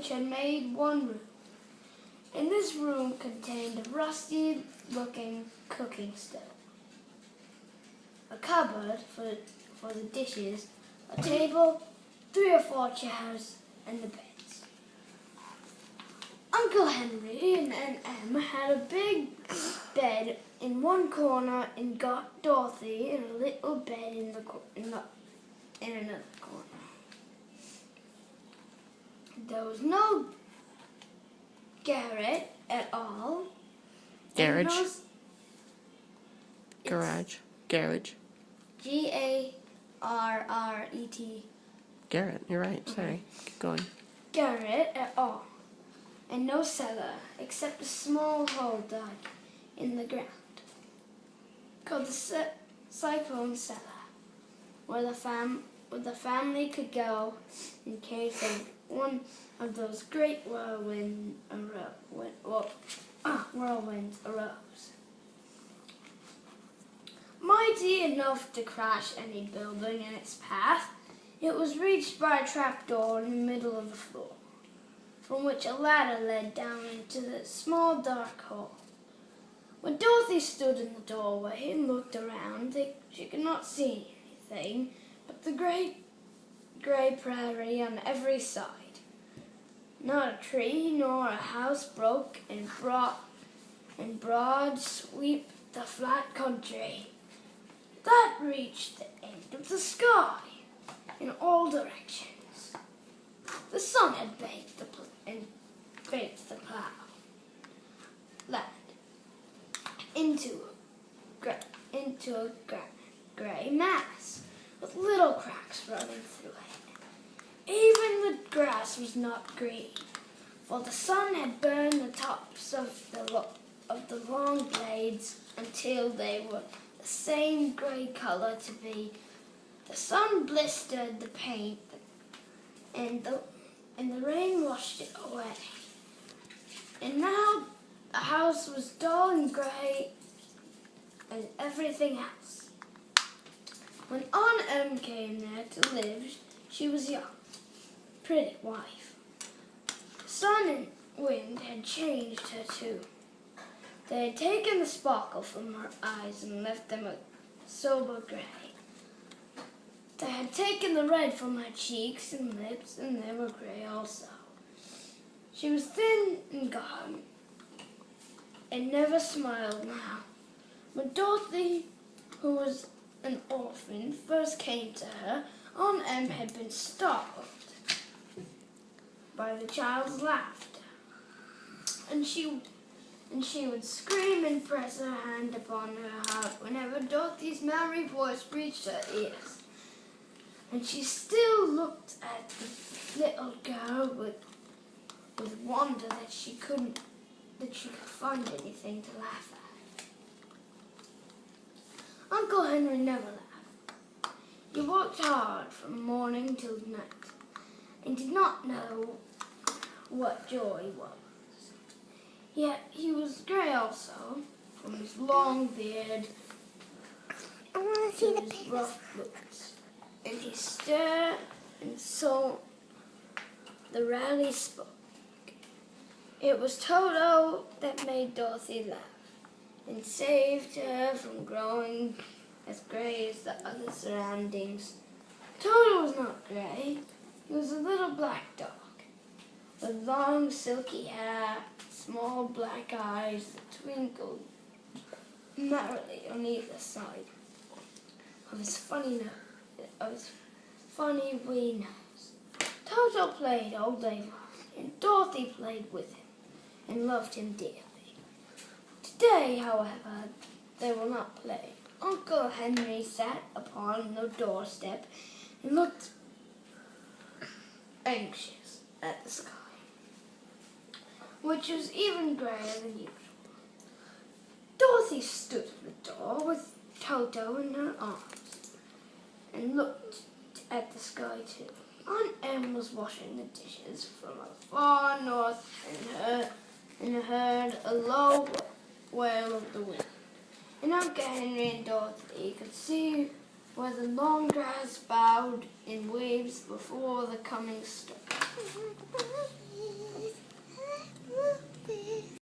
which had made one room. And this room contained a rusty-looking cooking stove, a cupboard for the dishes, a table, 3 or 4 chairs, and the beds. Uncle Henry and Aunt Em had a big bed in one corner and got Dorothy in a little bed in another corner. There was no garret at all. Garage. Garage. Garage. Garret. Garret, you're right. Sorry. Keep going. Garret at all. And no cellar, except a small hole dug in the ground, called the Cyclone Cellar, where the family could go in case of one of those great whirlwinds arose. Mighty enough to crash any building in its path, it was reached by a trapdoor in the middle of the floor, from which a ladder led down into the small dark hole. When Dorothy stood in the doorway and looked around, she could not see anything but the great grey prairie on every side. Not a tree nor a house broke in broad sweep the flat country. That reached the end of the sky in all directions. The sun had baked the plough land into a grey mass with little cracks running through it. Even the grass was not green, for the sun had burned the tops of the long blades until they were the same grey colour to be. The sun blistered the paint, and the rain washed it away. And now the house was dull and grey as everything else. When Aunt Em came there to live, she was young, pretty wife. The sun and wind had changed her too. They had taken the sparkle from her eyes and left them a sober grey. They had taken the red from her cheeks and lips, and they were grey also. She was thin and gaunt, and never smiled now. When Dorothy, who was an orphan, first came to her, Aunt Em had been startled by the child's laughter, and she would scream and press her hand upon her heart whenever Dorothy's merry voice reached her ears. And she still looked at the little girl with wonder that she could find anything to laugh at. Uncle Henry never laughed. He worked hard from morning till night, and did not know what joy was. Yet he was grey also, from his long beard to his rough boots. And he stirred, and so the rally spoke. It was Toto that made Dorothy laugh, and saved her from growing as grey as the other surroundings. Toto was not grey. He was a little black dog, with long silky hair, small black eyes that twinkled merrily on either side of his funny wee nose. Toto played all day long, and Dorothy played with him and loved him dearly. Today, however, they will not play. Uncle Henry sat upon the doorstep and looked anxious at the sky, which was even greyer than usual. Dorothy stood at the door with Toto in her arms and looked at the sky too. Aunt Em was washing the dishes from a far north and heard a low wail of the wind. And Uncle Henry and Dorothy could see where the long grass bowed in waves before the coming storm.